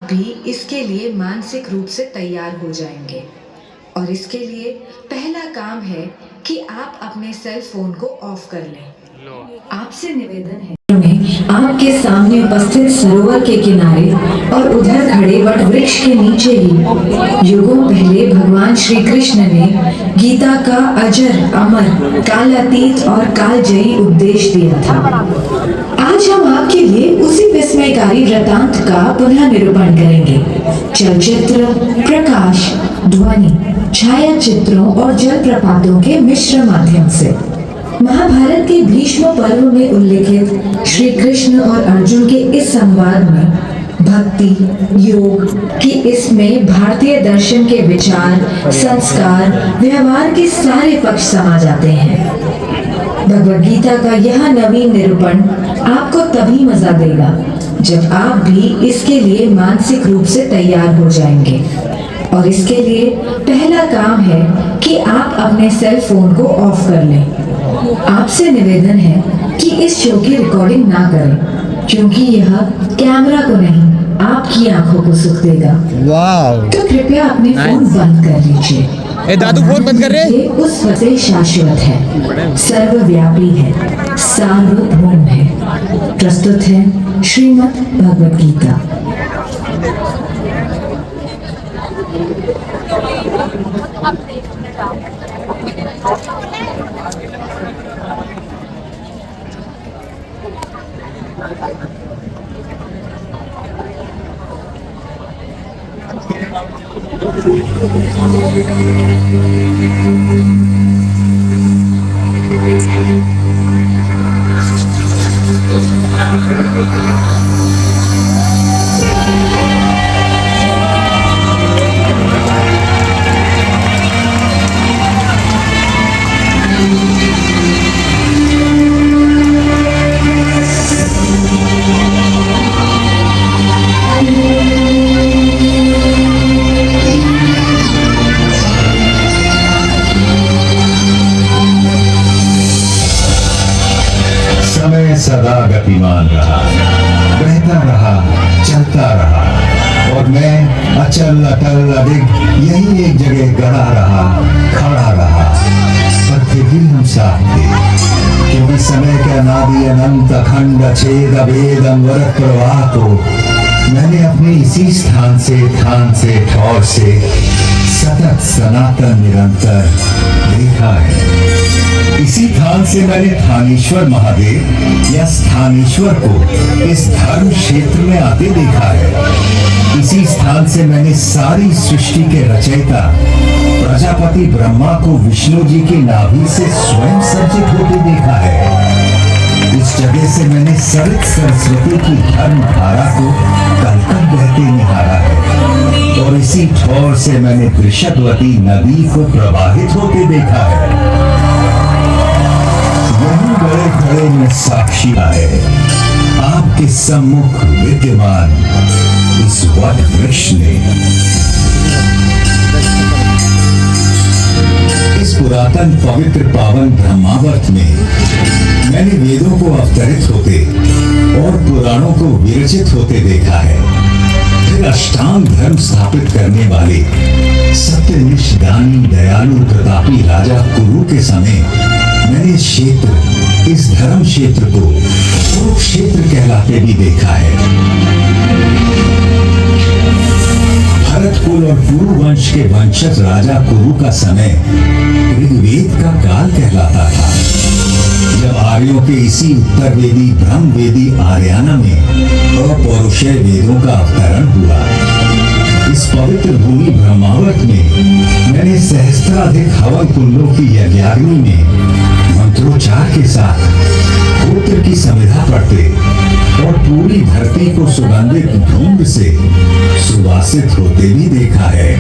भी इसके लिए मानसिक रूप से तैयार हो जाएंगे। और इसके लिए पहला काम है कि आप अपने सेल फोन को ऑफ कर लें। आपसे निवेदन है आपके सामने उपस्थित सरोवर के किनारे और उधर खड़े वट वृक्ष के नीचे ही युगों पहले भगवान श्री कृष्ण ने गीता का अजर अमर कालातीत और कालजयी उपदेश दिया था। आज हम आपके लिए उसी विस्मयकारी वृतांत का पुनः निरूपण करेंगे। चलचित्र, प्रकाश, ध्वनि, छाया चित्रों और जलप्रपातों के मिश्र माध्यम से महाभारत के भीष्म पर्व में उल्लेखित श्री कृष्ण और अर्जुन के इस संवाद में भक्ति योग की इसमें भारतीय दर्शन के विचार, संस्कार, व्यवहार के सारे पक्ष समा जाते हैं। भगवद गीता का यह नवीन निरूपण आपको तभी मजा देगा जब आप भी इसके लिए मानसिक रूप से तैयार हो जाएंगे। और इसके लिए पहला काम है कि आप अपने सेल फोन को ऑफ कर लें। आपसे निवेदन है कि इस शो की रिकॉर्डिंग ना करें क्योंकि यह कैमरा को नहीं आपकी आंखों को सुख देगा। तो कृपया अपने फोन बंद कर लीजिए। दादू फोन बंद कर रहे? ये उस वजह शाश्वत है, सर्वव्यापी है, सार्वभौम है। प्रस्तुत है श्रीमद् भगवद गीता। समय सदा गतिमान रहा, बहता रहा, चलता रहा और मैं अचल अटल अडिग यही एक जगह गड़ा रहा, खड़ा रहा। पर फिर भी हम साथ थे क्योंकि समय के अनादि अनंत अखंड अछेद अभेद अनवरत प्रवाह को मैंने अपने इसी स्थान से ठौर से सतत सनातन निरंतर देखा है। इसी स्थान से मैंने थानेश्वर महादेव या स्थानेश्वर को इस धर्म क्षेत्र में आते देखा है। इसी स्थान से मैंने सारी सृष्टि के रचयिता प्रजापति ब्रह्मा को विष्णु जी की नाभि से स्वयं सर्जित होते देखा है। इस जगह से मैंने सरित सरस्वती की धर्म धारा को कलकल बहते निहारा है और इसी ठोर से मैंने वृषभवती नदी को प्रवाहित होते देखा है। यही बड़े खड़े में साक्षी है आपके सम्मुख विद्यमान इस वट वृक्ष ने। इस पुरातन पवित्र पावन ब्रह्मावर्त में मैंने वेदों को अवतरित होते और पुराणों को विरचित होते देखा है। फिर अष्टांग धर्म स्थापित करने वाले सत्यनिष्ठ दानी दयालु प्रतापी राजा कुरु के समय मैंने इस धर्म क्षेत्र को कुरुक्षेत्र कहलाते भी देखा है। भरत कुल और कुरु वंश के वंशज राजा कुरु का समय ऋग्वेद का काल कहलाता था, जब आर्यों के इसी उत्तर वेदी ब्रह्म वेदी आर्याना में अपौरुषेय वेदों का अवतरण हुआ। इस पवित्र भूमि ब्रह्मावर्त में मैंने सहस्त्राधिक हवन कुंडों की यज्ञाग्नि में मंत्रोच्चार के साथ गोत्र की संविधा पढ़ते और पूरी धरती को सुगंधित धूम्र से सुवासित होते भी देखा है।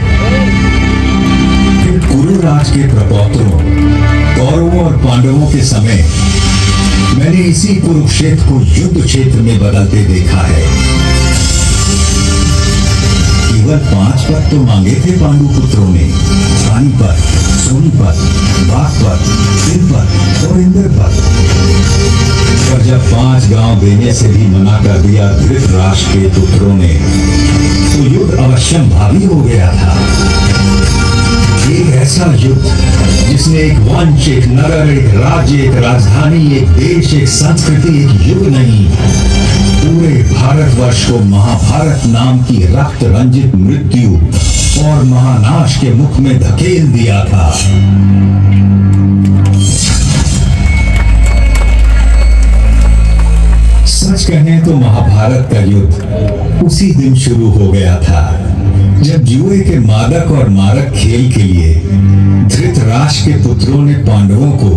फिर कुरुराज के प्रपौत्रों कौरवों और पांडवों के समय मैंने इसी कुरुक्षेत्र को युद्ध क्षेत्र में बदलते देखा है। केवल 5 पद तो मांगे थे पांडु पुत्रों ने, पानीपत, सोनीपत, बागपत, तिलपत और इंद्रपत। पर जब 5 गांव देने से भी मना कर दिया धृतराष्ट्र के पुत्रों ने, तो अवश्यंभावी हो गया था। एक ऐसा युद्ध जिसने एक वंश, एक नगर, एक राज्य, एक राजधानी, एक देश, एक संस्कृति, एक युग नहीं, पूरे भारतवर्ष को महाभारत नाम की रक्त रंजित मृत्यु और महानाश के मुख में धकेल दिया था। सच कहें तो महाभारत का युद्ध उसी दिन शुरू हो गया था जब जुए के मादक और मारक खेल के लिए धृतराष्ट्र के पुत्रों ने पांडवों को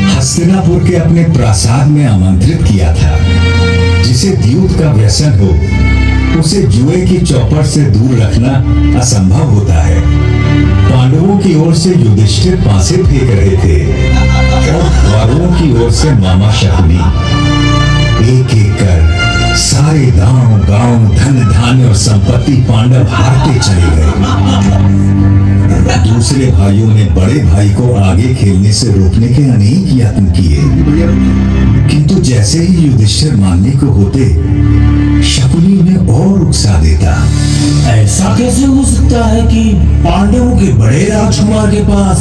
हस्तिनापुर के अपने प्रासाद में आमंत्रित किया था। जिसे द्यूत का व्यसन हो उसे जुए की चौपट से दूर रखना असंभव होता है। पांडवों की ओर से युधिष्ठिर पासे फेंक रहे थे और कौरवों की ओर से मामा शकुनी। एक एक कर सारे गांव धन धान्य और संपत्ति पांडव हारते चले गए। दूसरे भाइयों ने बड़े भाई को आगे खेलने से रोकने के अनेक यत्न किए, किंतु जैसे ही युधिष्ठिर मानने को होते शकुनी उन्हें और उकसा देता। ऐसा कैसे हो सकता है कि पांडवों के बड़े राजकुमार के पास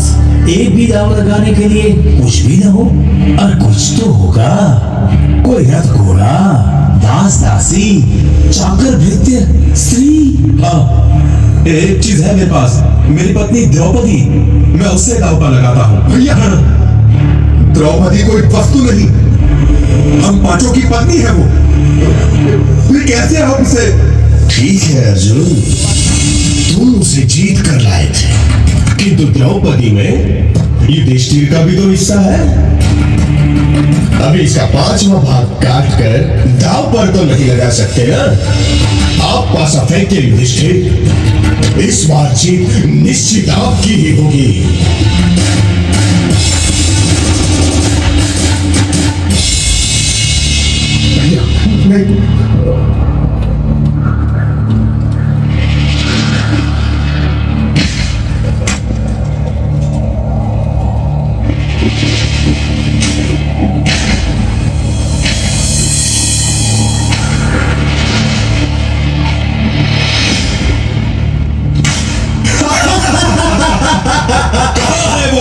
एक भी दाव लगाने के लिए कुछ भी न हो? और कुछ तो होगा, कोई रथ घोड़ा, दास दासी, चाकर भृत्य, स्त्री। हाँ, एक चीज है मेरे पास, मेरी पत्नी द्रौपदी। मैं उससे दांव पर लगाता हूँ। भैया, द्रौपदी कोई वस्तु नहीं, हम पांचों की पत्नी है वो। फिर कैसे हम उसे? ठीक है अर्जुन, तुम उसे जीत कर लाए थे, किंतु द्रौपदी में युधिष्ठिर का भी तो हिस्सा है। अभी इसका 5वां भाग काट कर दांव पर तो नहीं लगा सकते ना। आप पासा फेंके युधिष्ठिर, इस बार जीत निश्चित आपकी ही होगी। नहीं,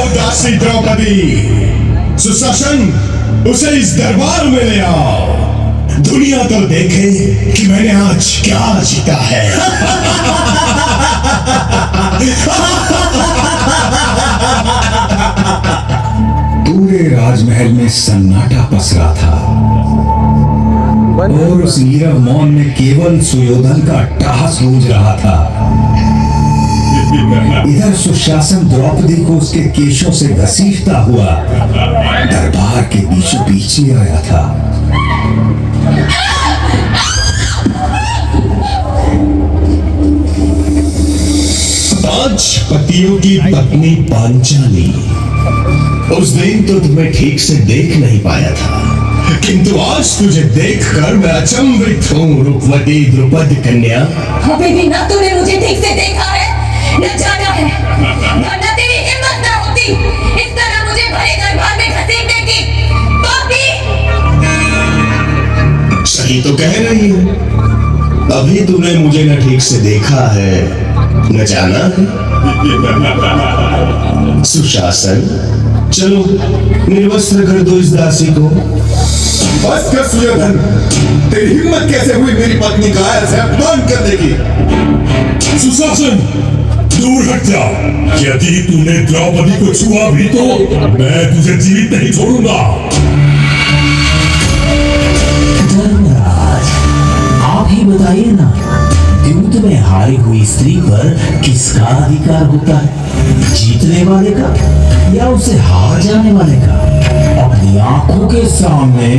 दासी द्रौपदी, सुशासन, उसे इस दरबार में ले आओ। दुनिया तो देखे कि मैंने आज क्या जीता है। पूरे राजमहल में सन्नाटा पसरा था और उस नीरव मौन में केवल सुयोधन का अट्टहास गूंज रहा था। इधर सुशासन द्रौपदी को उसके केशों से घसीटता हुआ दरबार के बीचों बीच ले आया था। पांच पतियों की पत्नी पांचाली, उस दिन तो तुम्हें ठीक से देख नहीं पाया था, किंतु आज तुझे देखकर मैं अचंभित हूँ रूपवती द्रुपद कन्या। अभी भी ना तूने मुझे ठीक से देखा है, न जाना है, वरना तेरी हिम्मत ना होती इस तरह मुझे भरे दरबार में घसीटने की। पापी! सही तो कह रही है, अभी तूने मुझे न ठीक से देखा है न जाना है। सुशासन, चलो निर्वस्त्र कर दो इस दासी को। बस कर सुयोधन, तेरी हिम्मत कैसे हुई मेरी पत्नी का ऐसे अपमान करने की? सुशासन, दूर हट जा। यदि तूने द्रौपदी को छुआ भी तो मैं तुझे जीवित नहीं छोड़ूंगा। धर्मराज, आप ही बताइए ना, युद्ध में हारी हुई स्त्री पर किसका अधिकार होता है? जीतने वाले का या उसे हार जाने वाले का? अपनी आंखों के सामने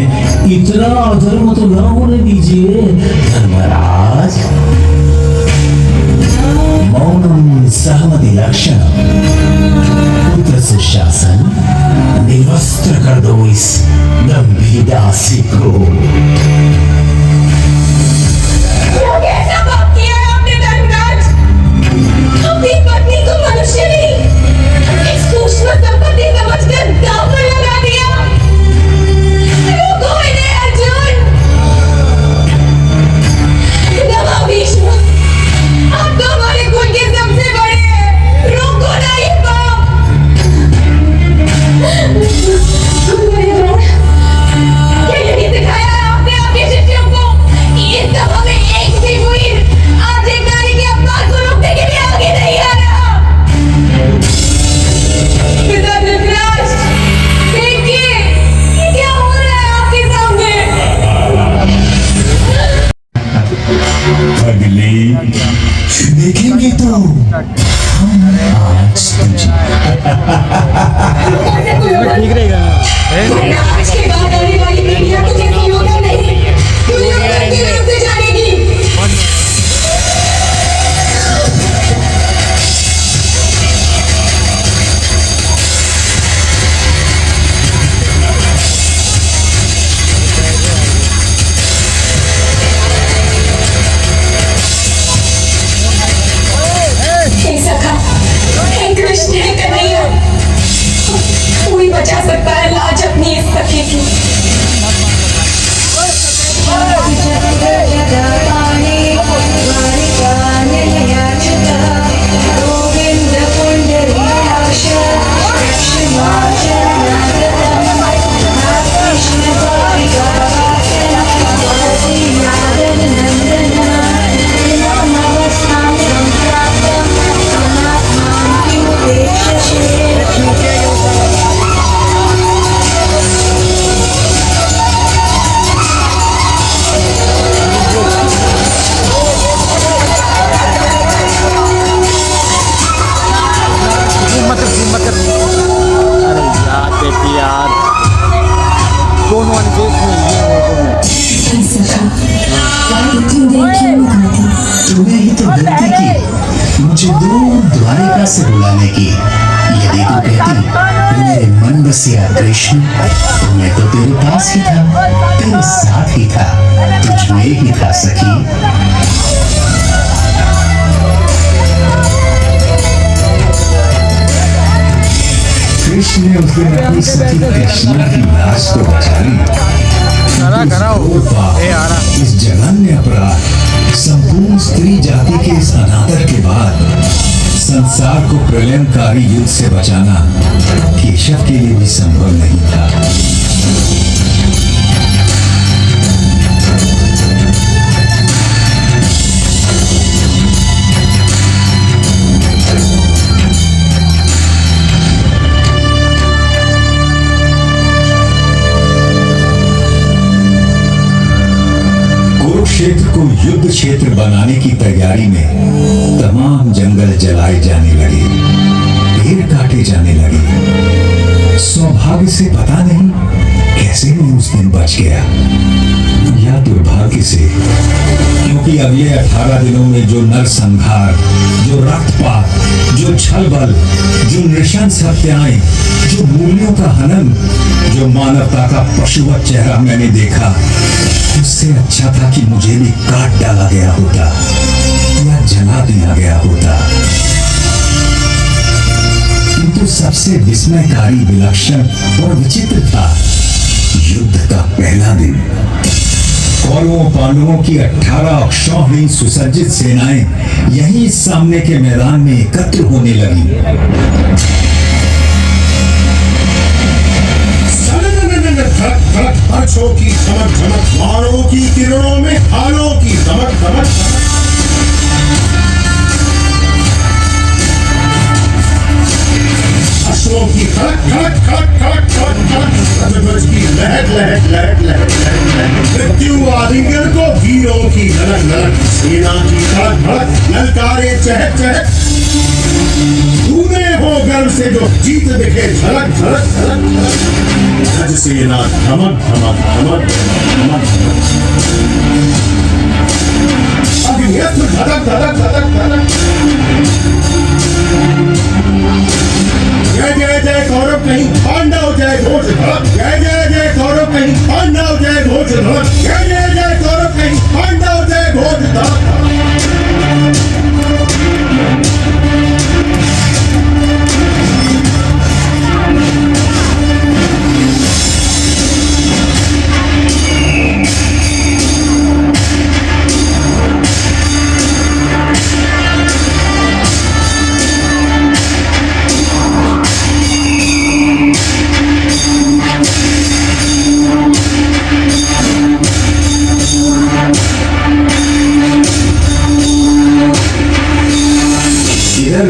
इतना अधर्म तो न होने दीजिए धर्मराज। मौनम सहमति लक्षणम। पुत्र सुशासन, निवस्त्र कर दो इस लंबी दासी को। कैसा पाप किया है आपने धर्मराज? अपनी पत्नी को मनुष्य नहीं, एक सूक्ष्म संपत्ति समझकर दांव पर लगा दिया। रोको इन्हें अर्जुन। नवा भीष्म, आप तो हमारे देखेंगे तो हम आज तुझे ठीक रहेगा आज के बाद आने वाली पीढ़ियां तुझे भूलोगे नहीं, दुनिया के नाम से जानेगी। हे सखा, हे कृष्ण, हे कन्हैया, कोई बचा सकता है लाज अपनी इस सखी की। तुम्हें ही तो गलती की मुझे दूर द्वारिका से बुलाने की। यदि तू कहती मेरे मन बसिया कृष्ण, तो मैं तो तेरे पास ही था, तेरे साथ ही था, तुझ में ही था सखी। कृष्ण ने उस दिन अपनी सखी कृष्णा की लाश को बचा ली। इस जघन्य अपराध संपूर्ण स्त्री जाति के इस अनादर के बाद संसार को प्रलयंकारी युद्ध से बचाना केशव के लिए भी संभव नहीं था। कुरुक्षेत्र को युद्ध क्षेत्र बनाने की तैयारी में तमाम जंगल जलाए जाने लगे, पेड़ काटे जाने लगे। सौभाग्य से पता नहीं कैसे मैं उस दिन बच गया, या दुर्भाग्य से, क्योंकि अगले 18 दिनों में जो नरसंहार, जो रक्तपात, जो छलबल, जो नृशंस हत्याएं, जो मूल्यों का हनन, जो मानवता का पशुवत चेहरा मैंने देखा, उससे अच्छा था कि मुझे भी काट डाला गया होता या जला दिया गया होता। किंतु सबसे विस्मयकारी, विलक्षण और विचित्र था युद्ध का पहला दिन। कौरवों पांडवों की 18 अक्षौहिणी सुसज्जित सेनाएं यहीं सामने के मैदान में एकत्र होने लगी। धड़क धड़क हर्षों की चमक चमक, बाणों की किरणों में हालों की दमक दमक, अश्वों की खड़क खड़क खड़क खड़क खड़क खड़क, रथध्वज की लहट लहट लहट लहट लहट लहट, मृत्यु आलिंगन को वीरों की ललक ललक, सेना की धड़क धड़क, ललकारे चहक चहक, तूने हो गर्व से जो जीत दिखे झलक झलक झलक झलक, गज सेना धमक धमक धमक धमक, अग्नियस्त्र धड़क धड़क धड़क धड़क। जय जय जय कौरव कहीं पांडव जय घोष धड़क, जय जय जय कौरव कहीं पांडव जय घोष धड़क, जय जय जय कौरव कहीं पांडव जय घोष धड़क।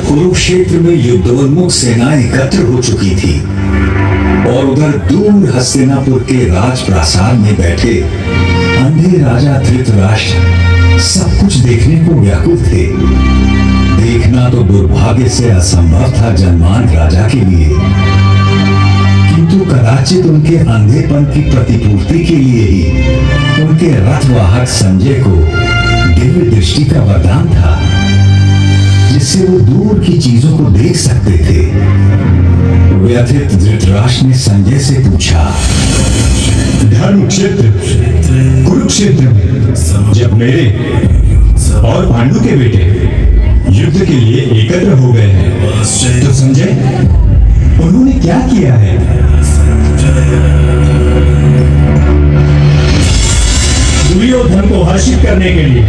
कुरुक्षेत्र में युद्धोन्मुख सेनाएं एकत्र हो चुकी थी और उधर दूर हस्तिनापुर के राजप्रासाद में बैठे अंधे राजा धृतराष्ट्र सब कुछ देखने को व्याकुल थे। देखना तो दुर्भाग्य से असंभव था जन्मान राजा के लिए, किंतु कदाचित उनके अंधेपन की प्रतिपूर्ति के लिए ही उनके रथवाहक संजय को दिव्य दृष्टि का वरदान था, जिससे वो दूर की चीजों को देख सकते थे। व्यथित धृतराष्ट्र ने संजय से पूछा, धर्मक्षेत्र कुरुक्षेत्र में जब मेरे और पांडु के बेटे युद्ध के लिए एकत्र हो गए हैं, तो संजय उन्होंने क्या किया है? दुर्योधन को हर्षित करने के लिए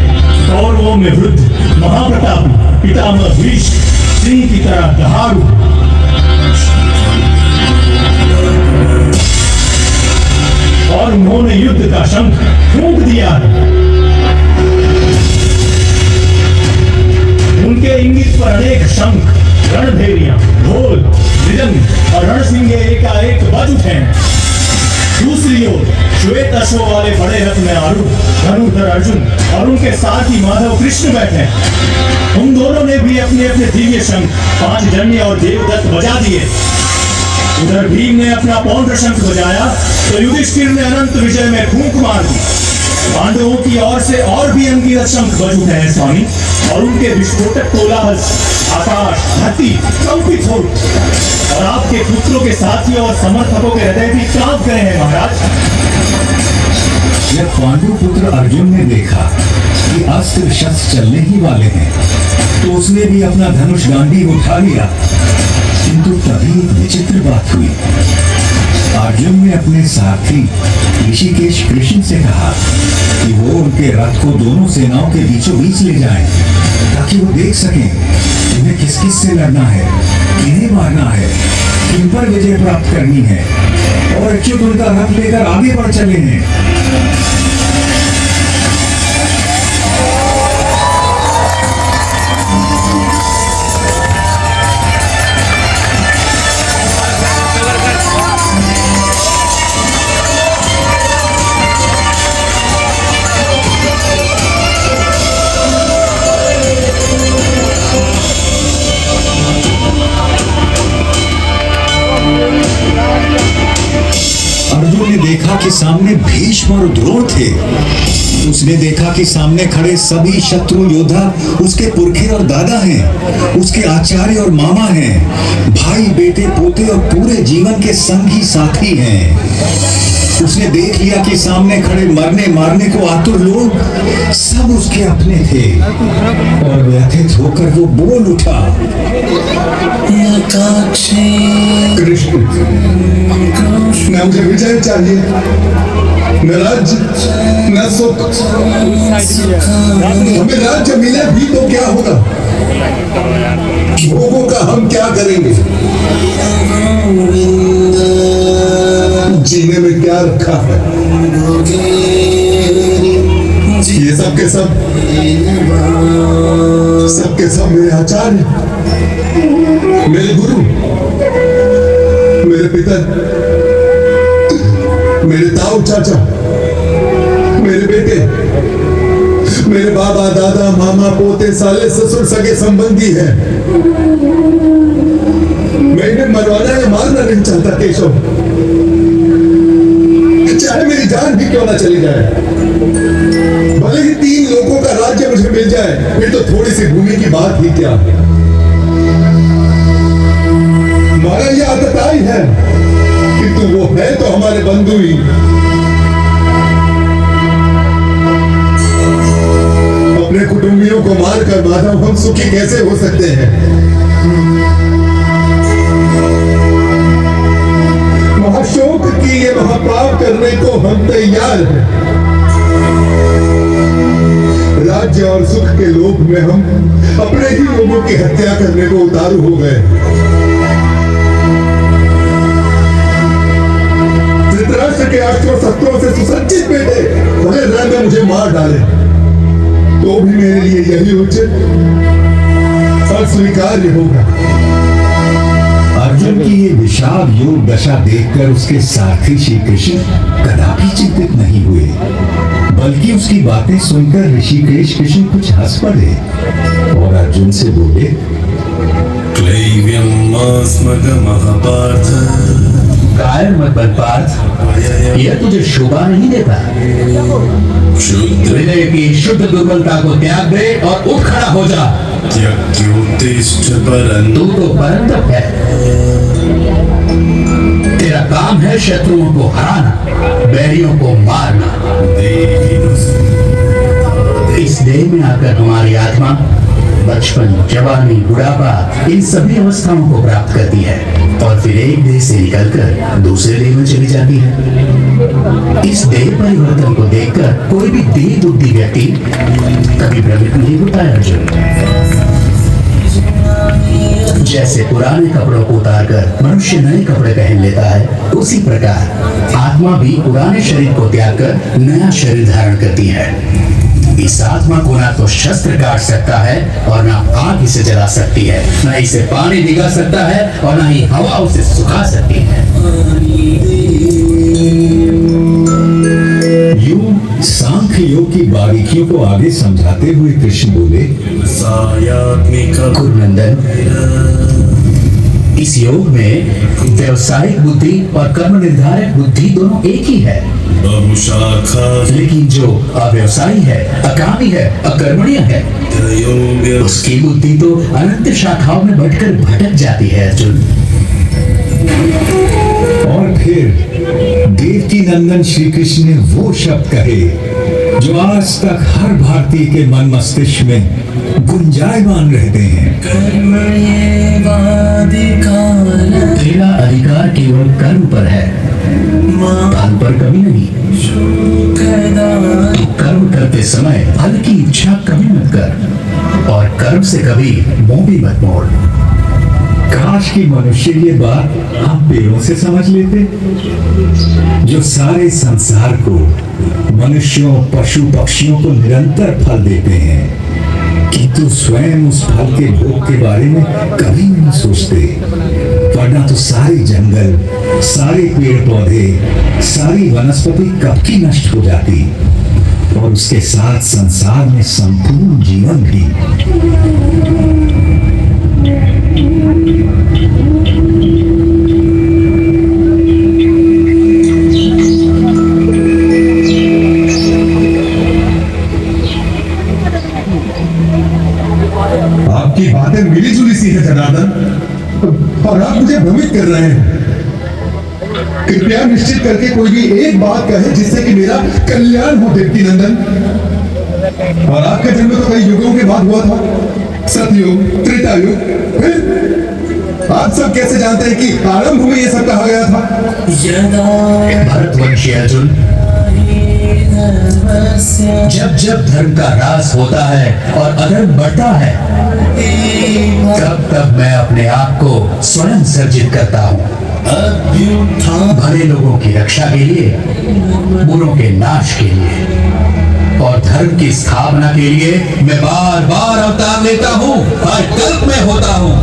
कौरवों में वृद्ध महाप्रतापी पितामह भीष्म सिंह की तरह दहाड़ू और उन्होंने युद्ध का शंख फूंक दिया है। उनके इंगित पर अनेक शंख, रणभेरियां, ढोल, मृदंग और रणसिंगे एकाएक बज उठे हैं। दूसरी ओर श्वेत अश्व वाले बड़े रथ में आरूढ़ धनुर्धर अर्जुन और उनके साथ ही माधव कृष्ण बैठे। उन दोनों ने भी अपने अपने दिव्य शंख पांचजन्य और देवदत्त बजा दिए। उधर भीम ने अपना पौंड्र शंख बजाया तो युधिष्ठिर ने अनंत विजय में फूंक मार दी। पांडवों की ओर से और भी अनगिनत शंख बज उठे हैं स्वामी, और उनके विस्फोटक कोलाहल आकाश धरती कंपित हो, और आपके पुत्रों के साथियों और समर्थकों के हृदय भी कांप गए हैं महाराज। जब पांडु पुत्र अर्जुन ने देखा कि अस्त्र शस्त्र चलने ही वाले हैं, तो उसने भी अपना धनुष गांडीव उठा लिया। किंतु तभी एक विचित्र बात हुई। अर्जुन ने अपने सारथी ऋषिकेश कृष्ण से कहा कि वो उनके रथ को दोनों सेनाओं के बीचों बीच ले जाएं, ताकि वो देख सकें उन्हें किस किस से लड़ना है, किन्हें मारना है, किन पर विजय प्राप्त करनी है, और अच्युत उनका रथ लेकर आगे बढ़ चले हैं। अर्जुन ने देखा कि सामने भीष्म और द्रोण थे। उसने देखा कि सामने खड़े सभी शत्रु योद्धा उसके पुरखे और दादा हैं, उसके आचार्य और मामा हैं, भाई बेटे पोते और पूरे जीवन के संगी साथी हैं। उसने देख लिया कि सामने खड़े मरने मारने को आतुर लोग सब उसके अपने थे, और व्यथित होकर वो बोल उठा, कृष्ण, न मुझे विजय चाहिए, न राज्य, न सुख। हमें राज्य मिले भी तो क्या होगा? भोगों का हम क्या करेंगे? जीने में क्या रखा है? ये सब के सब मेरे आचार्य, मेरे गुरु, मेरे पिता, मेरे ताऊ चाचा, मेरे बेटे, मेरे बाबा दादा मामा पोते साले ससुर सगे संबंधी हैं। मैं इन्हें मरवाना या मारना नहीं चाहता केशव, चाहे मेरी जान भी क्यों ना चली जाए। भले ही 3 लोगों का राज्य मुझे मिल जाए, फिर तो थोड़ी सी भूमि की बात ही क्या। हमारा यह आदताई है कि तू वो है तो हमारे बंधु ही। अपने कुटुंबियों को मारकर माधव हम सुखी कैसे हो सकते हैं? महाशोक की ये महापाप करने को हम तैयार हैं। राज्य और सुख के लोभ में हम अपने ही लोगों की हत्या करने को उतारू हो गए। धृतराष्ट्र के 800 शस्त्रों से सुसज्जित बेटे भले रण में मुझे मार डाले तो भी मेरे लिए यही उचित और स्वीकार्य होगा। अर्जुन की ये विषाद योग दशा देखकर उसके सारथी श्री कृष्ण कदापि चिंतित नहीं हुए, बल्कि उसकी बातें सुनकर ऋषिकेश कृष्ण कुछ हंस पड़े और अर्जुन से बोले, कायर मत बन पार्थ, यह तुझे शोभा नहीं देता। हृदय की शुद्ध दुर्बलता को त्याग दे और उठ खड़ा हो जा। तू तो परंतप है, तेरा काम है शत्रुओं को हराना, बैरियों को मारना। इस देह में आकर हमारी आत्मा बचपन, जवानी, बुढ़ापा इन सभी अवस्थाओं को प्राप्त करती है और फिर एक देह से निकलकर दूसरे देह में चली जाती है। इस देह परिवर्तन को देखकर कोई भी देह बुद्धि व्यक्ति कभी भ्रमित नहीं होता है अर्जुन। जैसे पुराने कपड़ों को उतारकर मनुष्य नए कपड़े पहन लेता है, उसी प्रकार आत्मा भी पुराने शरीर को त्याग कर नया शरीर धारण करती है। इस आत्मा को ना तो शस्त्र काट सकता है और ना आग इसे जला सकती है, ना इसे पानी भिगा सकता है और ना ही हवा उसे सुखा सकती है। यूं सांख्य योग की बारीकियों को आगे समझाते हुए कृष्ण बोले, कुरुनंदन, इस योग में व्यवसायिक बुद्धि और कर्म निर्धारक बुद्धि दोनों एक ही है। लेकिन जो अव्यवसायी है, अकामी है, अकर्मण्य है, उसकी बुद्धि तो अनंत शाखाओं में बढ़कर भटक जाती है अर्जुन। और फिर देवकी नंदन श्री कृष्ण ने वो शब्द कहे जो आज तक हर भारतीय के मन मस्तिष्क में गुंजायमान रहते हैं। तेरा अधिकार केवल कर्म पर है, फल पर कभी नहीं। तू कर्म करते समय फल की इच्छा कभी मत कर और कर्म से कभी मुंह भी मत मोड़। काश की मनुष्य ये बात हम पेड़ों से समझ लेते, जो सारे संसार को, मनुष्यों, पशु पक्षियों को निरंतर फल देते हैं, किंतु स्वयं उस फल के भोग के बारे में कभी नहीं सोचते। वरना तो सारे जंगल, सारे पेड़ पौधे, सारी वनस्पति कब की नष्ट हो जाती और उसके साथ संसार में संपूर्ण जीवन भी। आपकी बातें मिली जुली सी है जनार्दन, और आप मुझे भ्रमित कर रहे हैं। कृपया निश्चित करके कोई भी एक बात कहे जिससे कि मेरा कल्याण हो देवकी नंदन। और आपका जन्म तो कई युगों के बाद हुआ था, सतयुग, त्रेता युग, फिर आप सब कैसे जानते हैं कि आरंभ में ये सब कहा गया था? भरतवंशी अर्जुन, जब जब धर्म का ह्रास होता है और अधर्म बढ़ता है, तब तब मैं अपने आप को स्वयं सर्जित करता हूँ। भले लोगों की रक्षा के लिए, बुरों के नाश के लिए और धर्म की स्थापना के लिए मैं बार बार अवतार लेता हूँ, हर कल्प में होता हूँ।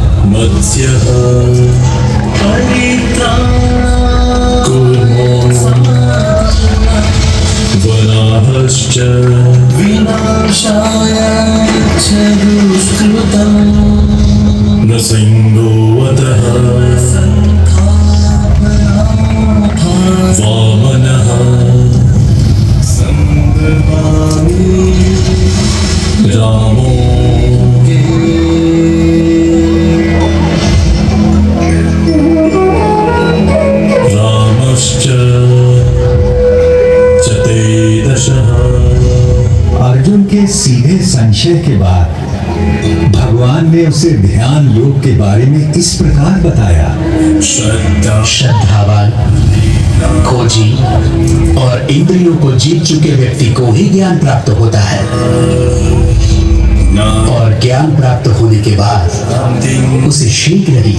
अर्जुन के सीधे संशय के बाद भगवान ने उसे ध्यान योग के बारे में इस प्रकार बताया। श्रद्धावान, खोजी और इंद्रियों को जीत चुके व्यक्ति को ही ज्ञान प्राप्त होता है और ज्ञान प्राप्त होने के बाद उसे शीघ्र ही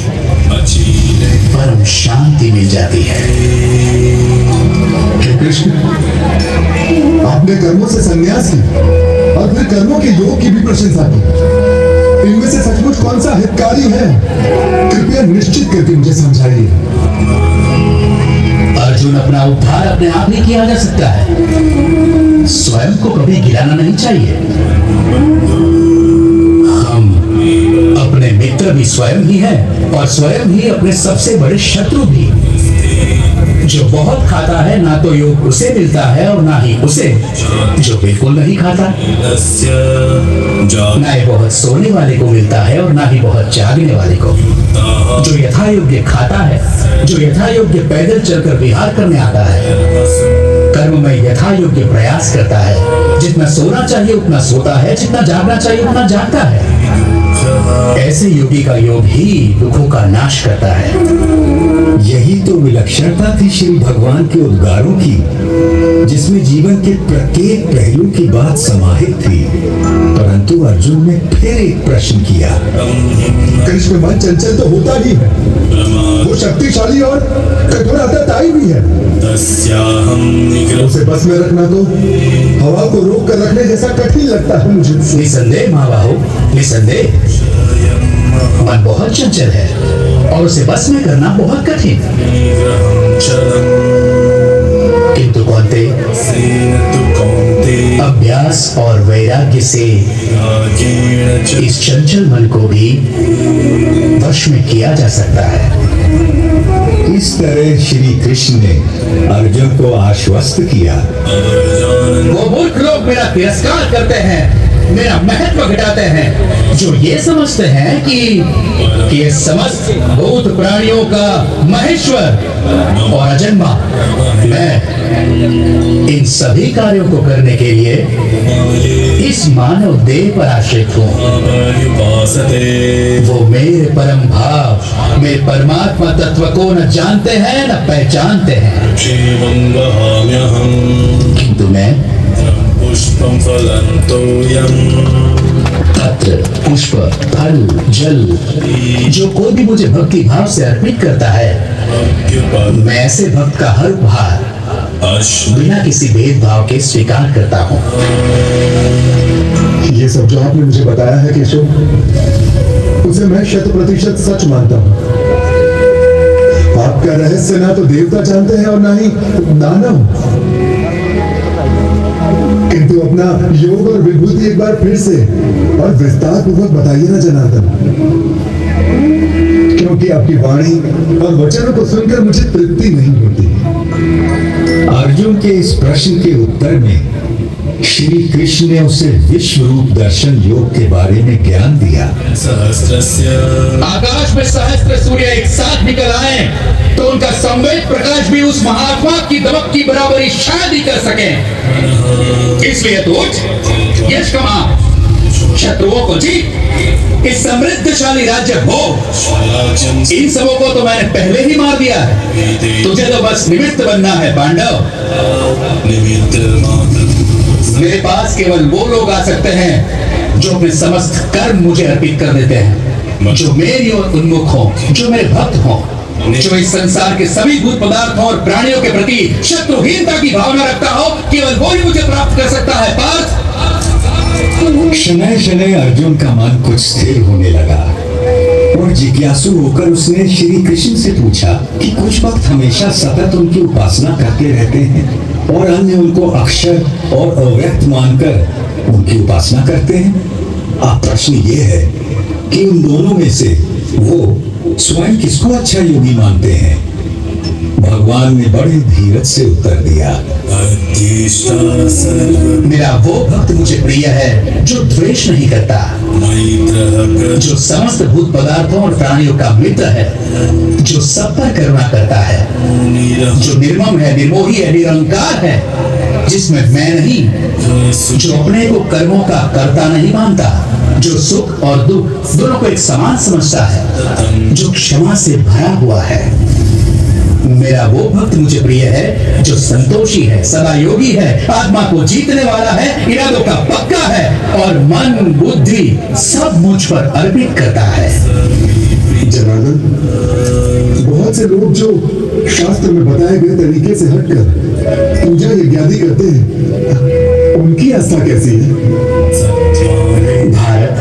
परम शांति मिल जाती है। हे कृष्ण, आपने कर्मों से संन्यास की और फिर कर्मों के योग की भी प्रशंसा की। इनमें से सचमुच कौन सा हितकारी है? कृपया निश्चित करके मुझे समझाइए। अर्जुन, अपना उद्धार अपने आप ही किया जा सकता है। स्वयं को कभी गिराना नहीं चाहिए। हम अपने मित्र भी स्वयं ही हैं और स्वयं ही अपने सबसे बड़े शत्रु भी। जो बहुत खाता है ना तो योग उसे मिलता है और ना ही उसे जो बिल्कुल नहीं खाता। ना ही बहुत सोने वाले को मिलता है और ना ही बहुत जागने वाले को। जो यथा योग्य खाता है, जो यथा योग्य पैदल चलकर विहार करने आता है, कर्म में यथा योग्य प्रयास करता है, जितना सोना चाहिए उतना सोता है, जितना जागना चाहिए उतना जागता है, ऐसे योगी का योग ही दुखों का नाश करता है। यही तो विलक्षणता थी श्री भगवान के उद्गारों की, जिसमें जीवन के प्रत्येक पहलू की बात समाहित थी। परंतु अर्जुन ने फिर एक प्रश्न किया। कृष्ण मन चंचल तो होता ही है, वो शक्तिशाली और कठोर आदताई भी है। उसे बस में रखना तो हवा को रोक कर रखने जैसा कठिन लगता है मुझे। निसंदेह महाबाहु, निसंदेह मन बहुत चंचल है और उसे बस में करना बहुत कठिन। किंतु कौन्ते, अभ्यास और वैराग्य से इस चंचल मन को भी वश में किया जा सकता है। इस तरह श्री कृष्ण ने अर्जुन को आश्वस्त किया। वो मूर्ख लोग मेरा तिरस्कार करते हैं, मेरा महत्व घटाते हैं, जो ये समझते हैं कि ये समस्त भूत प्राणियों का महेश्वर और अजन्मा मैं इन सभी कार्यों को करने के लिए इस मानव देह पर आश्रित हूँ। वो मेरे परम भाव, मेरे परमात्मा तत्व को न जानते हैं न पहचानते हैं। किंतु मैं पुष्पं फलन्तोऽयम्, पत्र, पुष्प, फल, जल, जो कोई भी मुझे भक्ति भाव से अर्पित करता है, मैं ऐसे भक्त का हर उपहार बिना किसी भेदभाव के स्वीकार करता हूँ। ये सब जो आपने मुझे बताया है केशव, उसे मैं 100% सच मानता हूँ। आपका रहस्य ना तो देवता जानते हैं और ना ही दानव। किंतु अपना योग और विभूति एक बार फिर से और विस्तार पूर्वक बताइए ना जनार्दन, क्योंकि आपकी वाणी और वचनों को सुनकर मुझे तृप्ति नहीं होती। अर्जुन के इस प्रश्न के उत्तर में श्री कृष्ण ने उसे विश्व रूप दर्शन योग के बारे में ज्ञान दिया। आकाश में सहस्त्र सूर्य एक साथ निकल आए तो उनका संवेद प्रकाश भी उस महात्मा की दमक की बराबरी शायद ही कर सके। इसलिए तो उठ, यश कमा, शत्रुओं को जीत, इस समृद्धशाली राज्य भोग। इन सबों को तो मैंने पहले ही मार दिया है, तुझे तो बस निमित्त बनना है पांडव। मेरे पास केवल वो लोग आ सकते हैं जो अपने समस्त कर्म मुझे अर्पित कर देते हैं, जो मेरी ओर उन्मुख हो, जो मेरे भक्त हो, जो इस संसार के सभी भूत पदार्थों और प्राणियों के प्रति शत्रुहीनता की भावना रखता हो। केवल वो ही मुझे प्राप्त कर सकता है पार्थ। शनैः शनैः अर्जुन का मन कुछ स्थिर होने लगा और जिज्ञासु होकर उसने श्री कृष्ण से पूछा कि कुछ भक्त हमेशा सतत उनकी उपासना करते रहते हैं और अन्य उनको अक्षर और अव्यक्त मानकर उनकी उपासना करते हैं। अब प्रश्न ये है कि उन दोनों में से वो स्वयं किसको अच्छा योगी मानते हैं? भगवान ने बड़े धीरज से उत्तर दिया। मेरा वो भक्त मुझे प्रिय है जो द्वेष नहीं करता, जो समस्त भूत पदार्थों और प्राणियों का मित्र है, जो सब पर करुणा करता है, जो निर्मम है, निर्मोही है, निरंकार है, जिसमें मैं नहीं, जो अपने को कर्मों का कर्ता नहीं मानता, जो सुख और दुख दोनों को एक समान समझता है, जो क्षमा से भरा हुआ है। मेरा वो भक्त मुझे प्रिय है जो संतोषी है, सदा योगी है, आत्मा को जीतने वाला है, इरादों का पक्का है और मन बुद्धि सब मुझ पर अर्पित करता है। जनार्दन, बहुत से लोग जो शास्त्र में बताए गए तरीके से हटकर पूजा यज्ञादि करते हैं, उनकी आस्था कैसी है? भारत,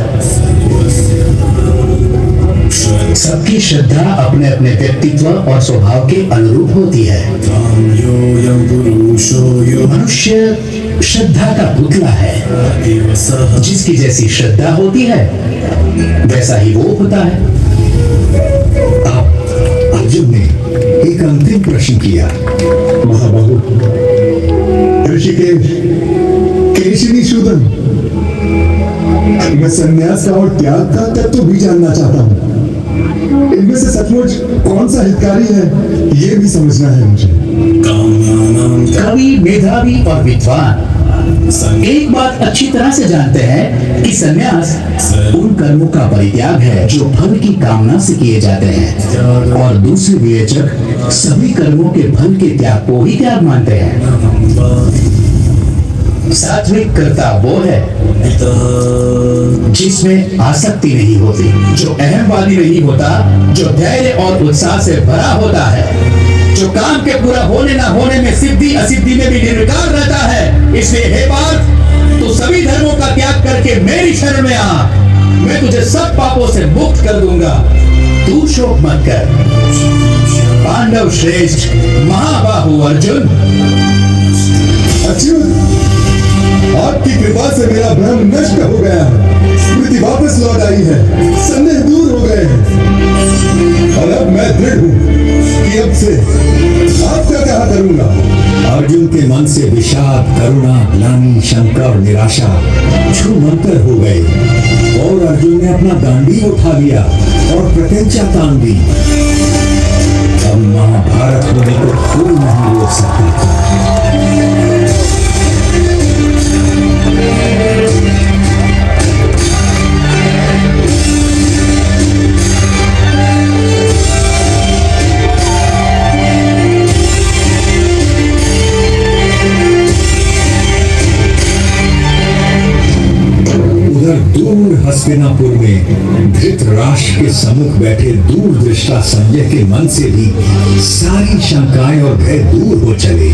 सबकी सबकी श्रद्धा अपने अपने व्यक्तित्व और स्वभाव के अनुरूप होती है। योऽयं पुरुषो यो मनुष्य श्रद्धा का पुतला है। एव सः जिसकी जैसी श्रद्धा होती है वैसा ही वो होता है। अर्जुन ने एक अंतिम प्रश्न किया। महाबाहु ऋषिकेश, केशिनी शूदन, मैं संन्यास का और त्याग का तत्व भी जानना चाहता हूँ। इनमें से सचमुच कौन सा हितकारी है ये भी समझना है मुझे। काम्यानां कवि, मेधावी और विद्वान एक बात अच्छी तरह से जानते हैं कि संन्यास उन कर्मों का परित्याग है जो फल की कामना से किए जाते हैं, और दूसरे विवेचक सभी कर्मों के फल के त्याग को ही त्याग मानते हैं। सात्विक कर्ता वो है जिसमें आसक्ति नहीं होती, जो अहमवादी नहीं होता, जो धैर्य और उत्साह से भरा होता है, जो काम के पूरा होने ना होने में सिद्धि असिद्धि में भी निर्विकार रहता है। इसलिए हे पार्थ, तू सभी धर्मों का त्याग करके मेरी शरण में आ, मैं तुझे सब पापों से मुक्त कर दूंगा। तू शोक मत कर। पांडव श्रेष्ठ महाबाहु अर्जुन। अर्जुन, आपकी कृपा से मेरा भ्रम नष्ट हो गया है, स्मृति वापस लौट आई है, संदेह दूर हो गए हैं, और अब मैं दृढ़ हूँ कि अब से आपका क्या करूंगा। अर्जुन के मन से विषाद, करुणा, ग्लानि, शंका और निराशा छूमंतर हो गए, और अर्जुन ने अपना गांडीव उठा लिया और प्रत्यंचा तान दी। अब महाभारत होने को कोई नहीं रोक सकता था। दूर हस्तिनापुर में धृतराष्ट्र के सम्मुख बैठे दूरदृष्टा संजय के मन से भी सारी शंकाएं और भय दूर हो चले,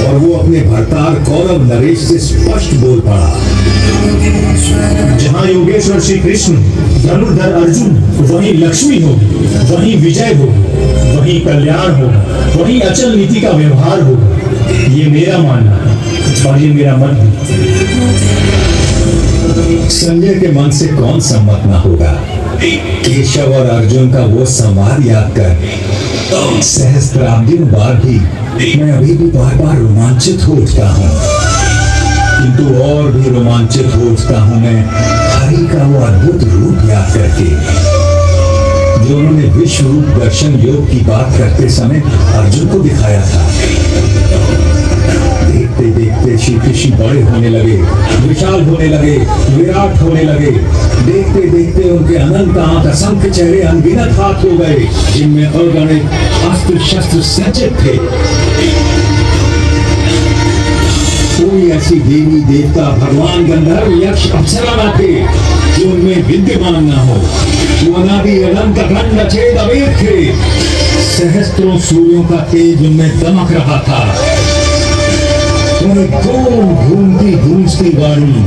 और वो अपने भरतार कौरव नरेश से स्पष्ट बोल पड़ा। जहाँ योगेश्वर श्री कृष्ण, धनुर्धर अर्जुन, वहीं लक्ष्मी होगी, वहीं विजय होगी, वहीं कल्याण होगा, वहीं अचल नीति का व्यवहार होगा। ये मेरा मानना है और ये मेरा मन है। संजय के मन से कौन सम्मत ना होगा। केशव और अर्जुन का वो संवाद याद कर सहस्त्राब्दियों बार भी मैं अभी भी बार बार रोमांचित हो उठता हूँ, किंतु और भी रोमांचित हो उठता हूँ मैं हरि का वो अद्भुत रूप याद करके, जो उन्होंने विश्व रूप दर्शन योग की बात करते समय अर्जुन को दिखाया था। देखते देखते श्री कृष्ण बड़े होने लगे, विशाल होने लगे, विराट होने लगे। देखते देखते उनके अनंत आंख, असंख्य चेहरे, अनगिनत हाथ हो गए, जिनमें अगणित अस्त्र शस्त्र सज्जित थे। कोई ऐसी देवी देवता, भगवान, गंधर्व, यक्ष, अप्सरा न थे जो उनमें विद्यमान न हो। वो अनादि अनंत अखंड छेद अवेद थे। सहस्त्रों सूर्यों का तेज उनमें दमक रहा था। घूमती गूंजती वाणी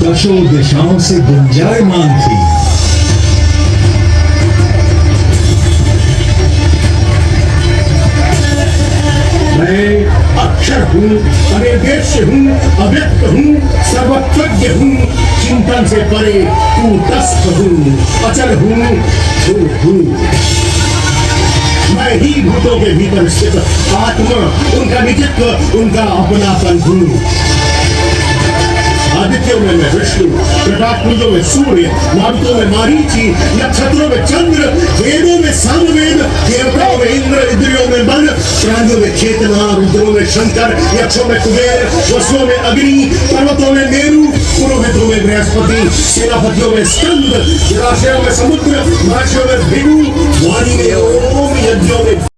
दशों दिशाओं से गुंजायमान थी। मैं अक्षर हूँ, अनिर्देश्य हूँ, अव्यक्त हूँ, सर्वज्ञ हूँ, चिंतन से परे कूटस्थ हूँ, अचल हूँ, भूत हूँ। मैं ही भूतों के भीतर स्थित आत्मा, उनका निजित्व, उनका अपनापन हूँ। आदित्यों में मैं विष्णु, प्रकाशपुंजों में सूर्य, नाभिकों में मारीची, नक्षत्रों में चंद्र, वेदों में सामवेद, देवताओं में इंद्र, इंद्रियों में मन, प्राणियों में चेतना, रुद्रों में शंकर, यक्षों में कुबेर, वसुओं में अग्नि, पर्वतों में मेरु, पुरोहितों में बृहस्पति, सेनापतियों में स्कंद, जलाशयों में समुद्र, महर्षियों में भृगु, वाणी में ओम, यज्ञों में